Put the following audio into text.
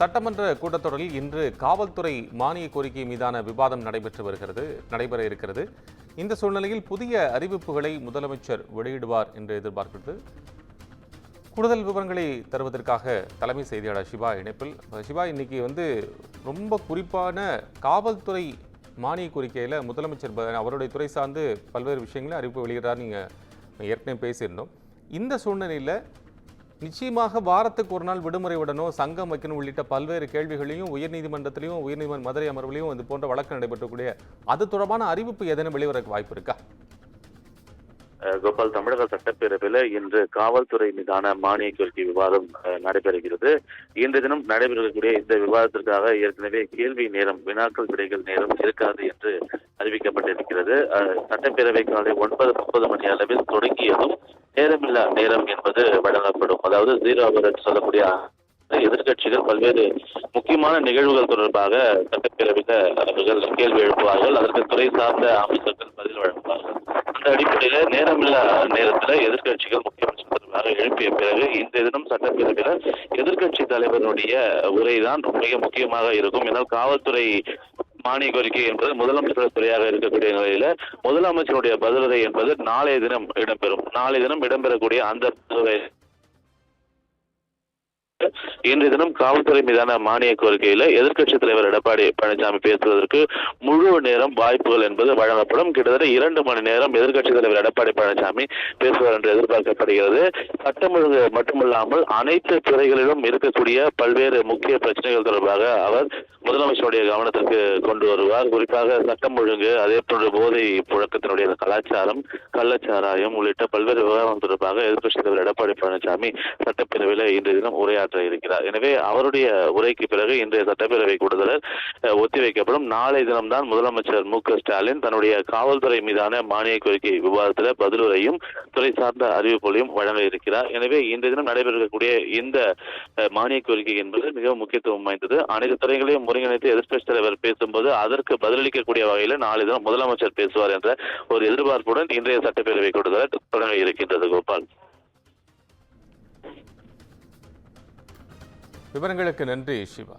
சட்டமன்ற கூட்டத்தொடரில் இன்று காவல்துறை மானிய கோரிக்கை மீதான விவாதம் நடைபெற இருக்கிறது. இந்த சூழ்நிலையில் புதிய அறிவிப்புகளை முதலமைச்சர் வெளியிடுவார் என்று எதிர்பார்க்கிறது. கூடுதல் விவரங்களை தருவதற்காக தலைமை செய்தியாளர் சிவா இணைப்பில். சிவா, இன்னைக்கு ரொம்ப குறிப்பான காவல்துறை மானிய கோரிக்கையில் முதலமைச்சர் அவருடைய துறை சார்ந்து பல்வேறு விஷயங்களை அறிவிப்பு வெளியிடுறார். நீங்கள் ஏற்கனவே பேசியிருந்தோம். இந்த சூழ்நிலையில் நிச்சயமாக வாரத்துக்கு ஒரு நாள் விடுமுறை விடணும், சங்கம் வைக்கணும் உள்ளிட்ட பல்வேறு கேள்விகளையும் உயர்நீதிமன்ற மதுரை அமர்வுலையும் இது போன்ற வழக்கு நடைபெற்றக்கூடிய அது தொடர்பான அறிவிப்பு எதனை வெளிவரக்கு வாய்ப்பு இருக்கா? கோபால், தமிழக சட்டப்பேரவையில் இன்று காவல்துறை மீதான மானிய கோரிக்கை விவாதம் நடைபெறுகிறது. இன்றைய தினம் நடைபெறக்கூடிய இந்த விவாதத்திற்காக ஏற்கனவே கேள்வி நேரம், வினாக்கள் விடைகள் நேரம் இருக்காது என்று அறிவிக்கப்பட்டிருக்கிறது. சட்டப்பேரவை காலை 9:30 மணி அளவில் தொடங்கியதும் நேரமில்லா நேரம் என்பது வழங்கப்படும். அதாவது 0 ஹவர் என்று சொல்லக்கூடிய எதிர்கட்சிகள் பல்வேறு முக்கியமான நிகழ்வுகள் தொடர்பாக சட்டப்பேரவையில் அவர்கள் கேள்வி எழுப்புவார்கள். அதற்கு துறை சார்ந்த அமைச்சர்கள் பதில் வழங்குவார்கள். அந்த அடிப்படையில நேரமில்லா நேரத்தில் எதிர்கட்சிகள் முக்கிய பிரச்சனை தொடர்பாக எழுப்பிய பிறகு இன்றைய தினம் சட்டப்பேரவையில் எதிர்கட்சி தலைவருடைய உரைதான் மிக முக்கியமாக இருக்கும். ஏன்னால் காவல்துறை மானிய கோரிக்கை என்பது முதலமைச்சர் துறையாக இருக்கக்கூடிய நிலையில முதலமைச்சருடைய பதிலுரை என்பது நாளைய தினம் இடம்பெறும். நாளைய தினம் இடம்பெறக்கூடிய அந்த பதிலுரை இன்றைய தினம் காவல்துறை மீதான மானிய கோரிக்கையில எதிர்க்கட்சி தலைவர் எடப்பாடி பழனிசாமி பேசுவதற்கு முழு நேரம் வாய்ப்புகள் என்பது வழங்கப்படும். கிட்டத்தட்ட 2 மணி நேரம் எதிர்க்கட்சி தலைவர் எடப்பாடி பழனிசாமி பேசுவார் என்று எதிர்பார்க்கப்படுகிறது. சட்டம் ஒழுங்கு மட்டுமல்லாமல் அனைத்து துறைகளிலும் இருக்கக்கூடிய பல்வேறு முக்கிய பிரச்சனைகள் தொடர்பாக அவர் முதலமைச்சருடைய கவனத்திற்கு கொண்டு வருவார். குறிப்பாக சட்டம் ஒழுங்கு, அதே போன்று போதை புழக்கத்தினுடைய கலாச்சாரம், கள்ளச்சாராயம் உள்ளிட்ட பல்வேறு விவகாரம் தொடர்பாக எதிர்க்கட்சி தலைவர் எடப்பாடி பழனிசாமி சட்டப்பேரவையில் இன்றைய தினம் உரையாற்ற இருக்கிறார். எனவே அவருடைய உரைக்கு பிறகு இன்றைய சட்டப்பேரவை கூட்டத்தொடர் ஒத்திவைக்கப்படும். நாளை தினம்தான் முதலமைச்சர் மு.க.ஸ்டாலின் தன்னுடைய காவல்துறை மீதான மானிய கோரிக்கை விவாதத்தில் பதிலுரையும் துறை சார்ந்த அறிவிப்புகளையும் வழங்க இருக்கிறார். எனவே இன்றைய தினம் நடைபெறக்கூடிய இந்த மானிய கோரிக்கை என்பது மிகவும் முக்கியத்துவம் வாய்ந்தது. அனைத்து துறைகளையும் ஒருங்கிணைத்து எதிர்க்கட்சி தலைவர் பேசும்போது அதற்கு பதிலளிக்கக்கூடிய வகையில் நாளை தினம் முதலமைச்சர் பேசுவார் என்ற ஒரு எதிர்பார்ப்புடன் இன்றைய சட்டப்பேரவை கூட்டத்தொடர் தொடங்க இருக்கின்றது. கோபால், விவரங்களுக்கு நன்றி சிவா.